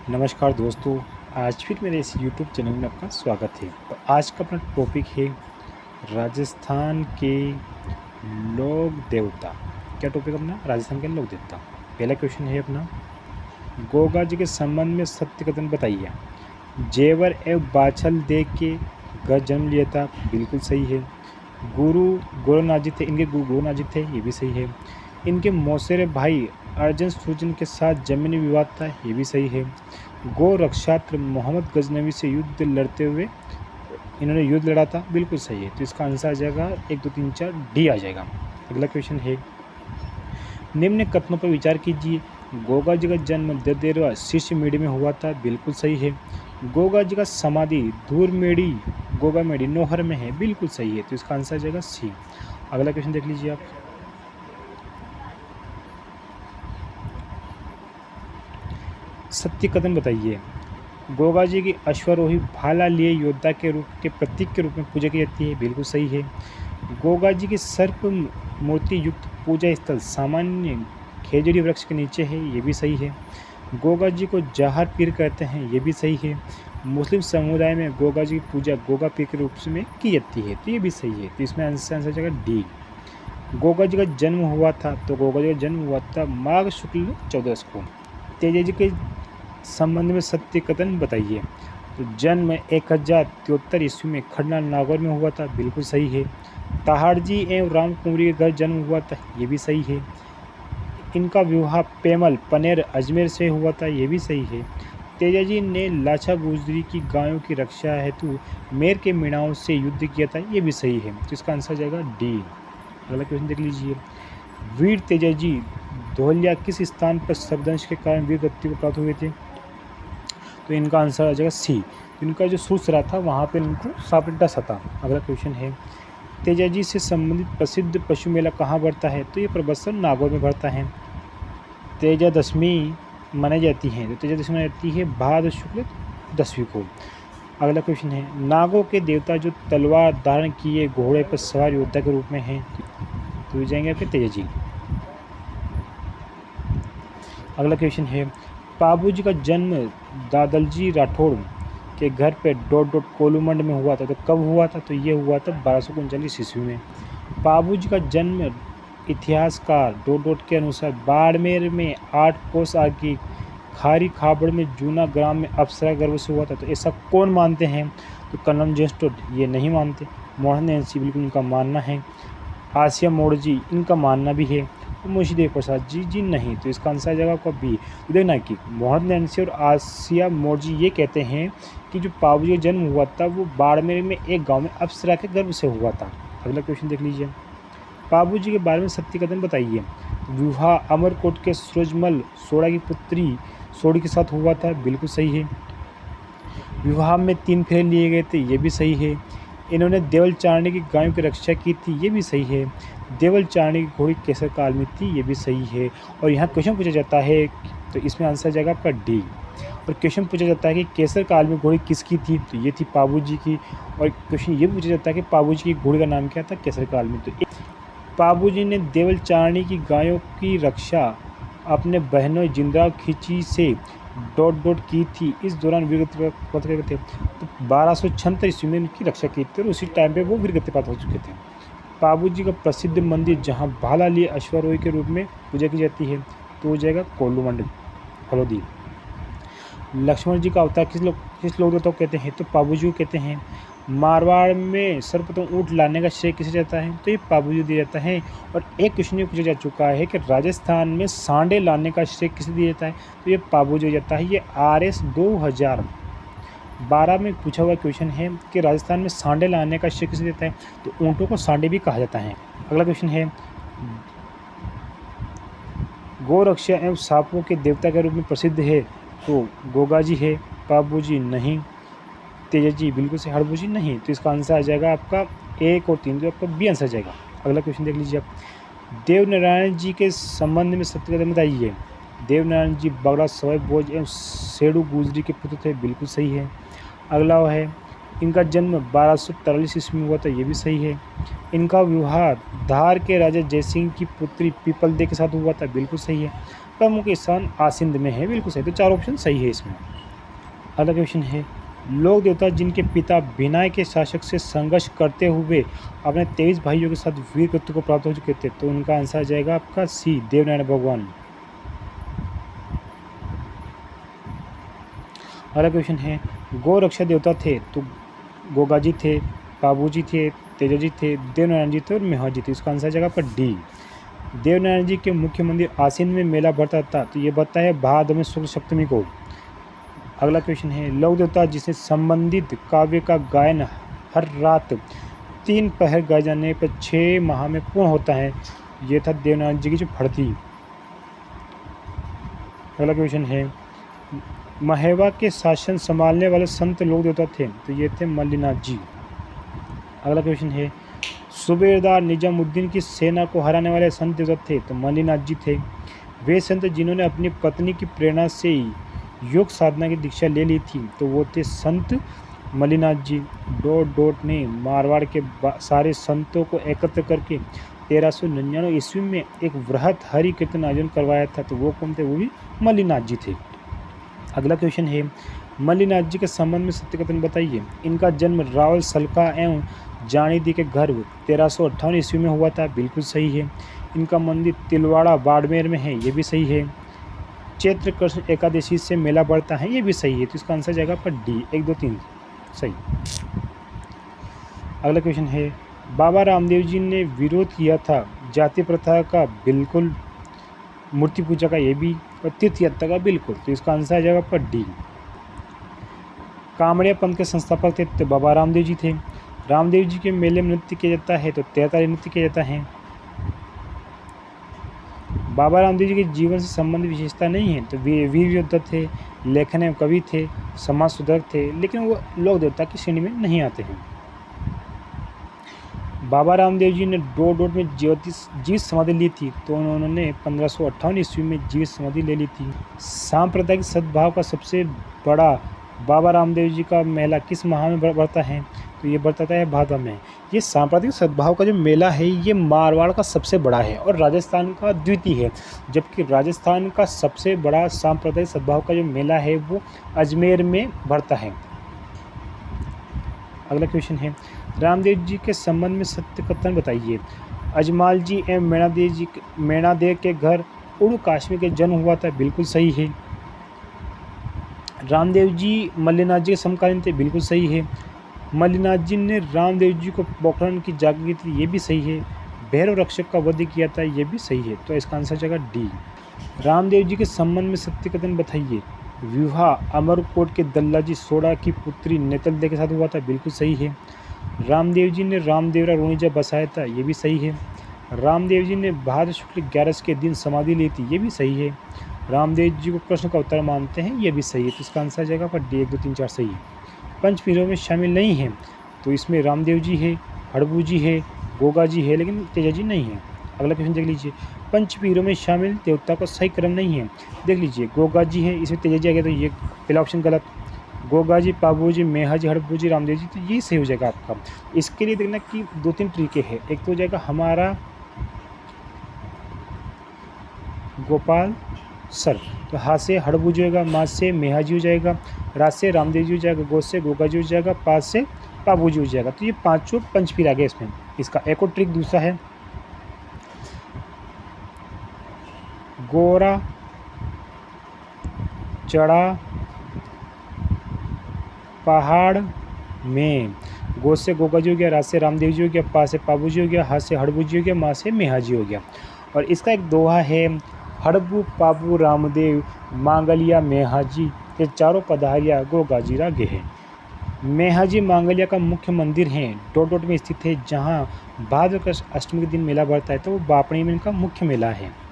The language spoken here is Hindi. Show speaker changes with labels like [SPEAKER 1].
[SPEAKER 1] नमस्कार दोस्तों। आज फिर मेरे इस यूट्यूब चैनल में आपका स्वागत है। तो आज का अपना टॉपिक है राजस्थान के लोक देवता। क्या टॉपिक अपना? राजस्थान के लोक देवता। पहला क्वेश्चन है अपना, गोगा जी के संबंध में सत्य कथन बताइए। जेवर एवं बाछल दे के घर जन्म लिया था, बिल्कुल सही है। गुरु गोरनाजी थे, इनके गुरु गोरनाजी थे, ये भी सही है। इनके मौसेरे भाई अर्जुन सुजन के साथ जमीनी विवाद था, ये भी सही है। गो रक्षात्र मोहम्मद गजनवी से युद्ध लड़ते हुए इन्होंने युद्ध लड़ा था, बिल्कुल सही है। तो इसका आंसर आ जाएगा 1 2 3 4 डी आ जाएगा। अगला क्वेश्चन है, निम्न कथनों पर विचार कीजिए। गोगा जी का जन्म ददेरवा शिष्य मेड़ी में हुआ था, बिल्कुल सही है। गोगा जी का समाधि धूर मेड़ी गोगा मेड़ी नोहर में है, बिल्कुल सही है। तो इसका आंसर आ जाएगा सी। अगला क्वेश्चन देख लीजिए आप, सत्य कथन बताइए। गोगा जी की अश्वरोही भाला लिए योद्धा के रूप के प्रतीक के रूप में पूजा की जाती है, बिल्कुल सही है। गोगा जी की सर्प मूर्ति युक्त पूजा स्थल सामान्य खेजड़ी वृक्ष के नीचे है, ये भी सही है। गोगा जी को जहर पीर कहते हैं, ये भी सही है। मुस्लिम समुदाय में गोगा जी की पूजा गोगा पीर के रूप में की जाती है, तो ये भी सही है। तो इसमें आंसर जाएगा डी। गोगा जी का जन्म हुआ था, तो गोगा जी का जन्म हुआ था माघ शुक्ल 14 को। तेजा जी के संबंध में सत्य कथन बताइए। तो जन्म 1073 ईस्वी में खन्ना नागौर में हुआ था, बिल्कुल सही है। ताहाड़जी एवं राम कुंवरी के घर जन्म हुआ था, ये भी सही है। इनका विवाह पेमल पनेर अजमेर से हुआ था, ये भी सही है। तेजाजी ने लाछा गुजरी की गायों की रक्षा हेतु मेर के मीणाओं से युद्ध किया था, ये भी सही है। तो इसका आंसर जाएगा डी। अगला क्वेश्चन देख लीजिए, वीर तेजाजी धौलिया किस स्थान पर शब्दंश के कारण वीर गति को प्राप्त हुए थे? तो इनका आंसर आ जाएगा सी। इनका जो सूसरा था वहाँ पे इनको सापटा सता। अगला क्वेश्चन है, तेजाजी से संबंधित प्रसिद्ध पशु मेला कहाँ बढ़ता है? तो ये प्रबस्तर नागौर में बढ़ता है। तेजा दशमी मनाई जाती है, तो तेजा दशमी मनाई जाती है भाद्र शुक्ल 10वीं को। अगला क्वेश्चन है, नागों के देवता जो तलवार धारण किए घोड़े पर सवार योद्धा के रूप में हैं, तो जाएंगे आपके तेजाजी। अगला क्वेश्चन है, पाबू जी का जन्म दादलजी राठौड़ के घर पे कोलूमंड में हुआ था, तो कब हुआ था? तो ये हुआ था 1239 ईस्वी में। पाबू जी का जन्म इतिहासकार के अनुसार बाड़मेर में 8 कोस आगे खारी खाबड़ में जूना ग्राम में अप्सरा गर्भ से हुआ था, तो ऐसा कौन मानते हैं? तो कन्नम जेस्टोड ये नहीं मानते। मोहन एनसी बिल्कुल इनका मानना है। आसिया मोड़जी इनका मानना भी है। मुंशीदेव प्रसाद जी नहीं। तो इसका आंसर आ जाएगा आपका बी। देखना कि मोहम्मद नैन्सी और आसिया मोर्जी ये कहते हैं कि जो पाबू जी का जन्म हुआ था वो बाड़मेर में एक गांव में अप्सरा के गर्भ से हुआ था। अगला क्वेश्चन देख लीजिए, पाबू जी के बारे में सत्य कथन बताइए। विवाह अमरकोट के सूरजमल सोड़ा की पुत्री सोड़ी के साथ हुआ था, बिल्कुल सही है। विवाह में 3 फेरे लिए गए थे, ये भी सही है। इन्होंने देवल चारणी की गायों की रक्षा की थी, ये भी सही है। देवल चारणी की घोड़ी केसर काल में थी, ये भी सही है। और यहाँ क्वेश्चन पूछा जाता है, तो इसमें आंसर जाएगा आपका डी। और क्वेश्चन पूछा जाता है कि केसर काल में घोड़ी किसकी थी? तो ये थी पाबू जी की। और क्वेश्चन ये पूछा जाता है कि पाबू जी की घोड़ी का नाम क्या था केसर काल में? तो पाबू जी ने देवल चारणी की गायों की रक्षा अपने बहनों जिंद्राव खिची से की थी। इस दौरान वीरगति प्राप्त थे, तो 1276 ईस्वी में इनकी रक्षा की थी और उसी टाइम पे वो वीरगति प्राप्त हो चुके थे। पाबू जी का प्रसिद्ध मंदिर जहाँ भाला लिए अश्वारोही के रूप में पूजा की जाती है, तो हो जाएगा कोलूमंड हलोदी। लक्ष्मण जी का अवतार किस लोक देवता को कहते हैं? तो पाबू जी को कहते हैं। मारवाड़ में सर्वप्रथम ऊँट लाने का श्रेय किसे जाता है? तो ये पाबू जी दिया जाता है। और एक क्वेश्चन ये पूछा जा चुका है कि राजस्थान में सांडे लाने का श्रेय किसे दिया जाता है? तो ये पाबू जी जाता है। ये RS 2012 में पूछा हुआ क्वेश्चन है कि राजस्थान में सांडे लाने का श्रेय किसे देता है? तो ऊँटों को सांडे भी कहा जाता है। अगला क्वेश्चन है, गोरक्षा एवं सांपों के देवता के रूप में प्रसिद्ध है, तो गोगा जी है। पाबू जी नहीं। तेजा जी बिल्कुल से। हड़बू जी नहीं। तो इसका आंसर आ जाएगा आपका 1 और 3, तो आपका बी आंसर आ जाएगा। अगला क्वेश्चन देख लीजिए आप, देवनारायण जी के संबंध में सत्य कथन बताइए। देवनारायण जी बगड़ा सवाई भोज एवं सेडू गुजरी के पुत्र थे, बिल्कुल सही है। अगला है, इनका जन्म 1243 ईस्वी में हुआ था, ये भी सही है। इनका विवाह धार के राजा जयसिंह की पुत्री पीपलदे के साथ हुआ था, बिल्कुल सही है। प्रमुख स्थान आसिंद में है, बिल्कुल सही। तो 4 ऑप्शन सही है इसमें। अगला क्वेश्चन है, लोक देवता जिनके पिता बिनाय के शासक से संघर्ष करते हुए अपने 23 भाइयों के साथ वीर कृत्य को प्राप्त हो चुके थे, तो उनका आंसर आ जाएगा आपका सी, देवनारायण भगवान। अगला क्वेश्चन है, गौ रक्षा देवता थे, तो गोगाजी थे, पाबूजी थे, तेजाजी थे, देवनारायण जी थे और मेहर थे। इसका आंसर जगह पर डी। देवनारायण जी के मुख्य मंदिर आसीन में मेला भरता था, तो ये बताया है भाद्र में शुक्ल सप्तमी को। अगला क्वेश्चन है, लोक देवता जिससे संबंधित काव्य का गायन हर रात 3 पहर गाए जाने पर 6 माह में पूर्ण होता है, ये था देवनारायण जी की जो फड़ती। अगला क्वेश्चन है, महेवा के शासन संभालने वाले संत लोक देवता थे, तो ये थे मल्लिनाथ जी। अगला क्वेश्चन है, सूबेदार निजामुद्दीन की सेना को हराने वाले संत देवता थे, तो मल्लिनाथ जी थे। वे संत जिन्होंने अपनी पत्नी की प्रेरणा से योग साधना की दीक्षा ले ली थी, तो वो थे संत मल्लिनाथ जी। डोट ने मारवाड़ के सारे संतों को एकत्र करके 1399 ईस्वी में एक वृहत हरि कीर्तन आयोजन करवाया था, तो वो कौन थे? वो भी मल्लिनाथ जी थे। अगला क्वेश्चन है, मल्लिनाथ जी के संबंध में सत्य कथन बताइए। इनका जन्म रावल सलका एवं जानीदी के घर 1358 ईस्वी में हुआ था, बिल्कुल सही है। इनका मंदिर तिलवाड़ा बाड़मेर में है, ये भी सही है। चैत्र कृष्ण एकादशी से मेला बढ़ता है, ये भी सही है। तो इसका आंसर जाएगा पर डी, 1 2 3 सही। अगला क्वेश्चन है, बाबा रामदेव जी ने विरोध किया था जाति प्रथा का, बिल्कुल। मूर्ति पूजा का, ये भी। और तीर्थ यात्रा का, बिल्कुल। तो इसका आंसर आ जाएगा पर डी। कामड़िया पंथ के संस्थापक थे, तो बाबा रामदेव जी थे। रामदेव जी के मेले में नृत्य किया जाता है, तो 43 नृत्य किया जाता है। बाबा रामदेव जी के जीवन से संबंधित विशेषता नहीं है, तो वीर योद्धा थे, लेखन एवं कवि थे, समाज सुधारक थे, लेकिन वो लोक देवता की श्रेणी में नहीं आते हैं। बाबा रामदेव जी ने डोट में जीवित समाधि ली थी, तो उन्होंने 1558 ईस्वी में जीवित समाधि ले ली थी। सांप्रदायिक सद्भाव का सबसे बड़ा बाबा रामदेव जी का मेला किस माह में बढ़ता है? तो ये बढ़ता है भादव में। ये सांप्रदायिक सद्भाव का जो मेला है, ये मारवाड़ का सबसे बड़ा है और राजस्थान का द्वितीय है, जबकि राजस्थान का सबसे बड़ा सांप्रदायिक सद्भाव का जो मेला है वो अजमेर में बढ़ता है। अगला क्वेश्चन है, रामदेव जी के संबंध में सत्य कथन बताइए। अजमाल जी एवं मेणादेव के घर उड़ू काश्मीर के जन्म हुआ था, बिल्कुल सही है। रामदेव जी मल्लिनाथ जी के समकालीन थे, बिल्कुल सही है। मल्लिनाथ जी ने रामदेव जी को पोखरण की जाग की थी, ये भी सही है। भैरव रक्षक का वध किया था, ये भी सही है। तो इसका आंसर जाएगा डी। रामदेव जी के संबंध में सत्य कथन बताइए। विवाह अमरकोट के दल्लाजी सोडा की पुत्री नेतलदे के साथ हुआ था, बिल्कुल सही है। रामदेव जी ने रामदेवरा रोनिजा बसाया था, ये भी सही है। रामदेव जी ने भाद्र शुक्ल 11 के दिन समाधि ली थी, ये भी सही है। रामदेव जी को कृष्ण का अवतार मानते हैं, ये भी सही है। तो इसका आंसर जाएगा पर डी, 1 2 3 4 सही है। पंचपीरों में शामिल नहीं है, तो इसमें रामदेव जी है, हड़बू जी है, गोगा जी है, लेकिन तेजा जी नहीं है। अगला क्वेश्चन देख लीजिए, पंचपीरों में शामिल देवता का सही क्रम नहीं है। देख लीजिए, गोगा जी है, इसमें तेजा जी आ गया, तो ये पहला ऑप्शन गलत। गोगा जी, पाबू जी, मेहा जी, हड़बू जी, रामदेव जी, तो ये सही हो जाएगा आपका। इसके लिए देखना कि 2-3 तरीके हैं। एक तो हो जाएगा हमारा गोपाल सर, तो हा से हड़बू जी होगा, मा से मेहा जी हो जाएगा, रा से रामदेव जी हो जाएगा, गो से गोगा जी हो जाएगा, पा से पाबू जी हो जाएगा। तो ये 5 पंचपीर आ गए इसमें। इसका एक और ट्रिक दूसरा है, गोरा चढ़ा पहाड़ में। गो से गोगा जी हो गया, रा से रामदेव जी हो गया, पा से पाबू जी हो गया, हा से हड़बू जी हो गया, मा से मेहा जी हो गया। और इसका एक दोहा है, हड़बू पाबू रामदेव मांगलिया मेहाजी, ये चारों पधारिया गोगाजी रागे है। मेहाजी मांगलिया का मुख्य मंदिर है, डोट में स्थित है, जहाँ भाद्र कृष्ण अष्टमी के दिन मेला बढ़ता है, तो वो बापणी में इनका मुख्य मेला है।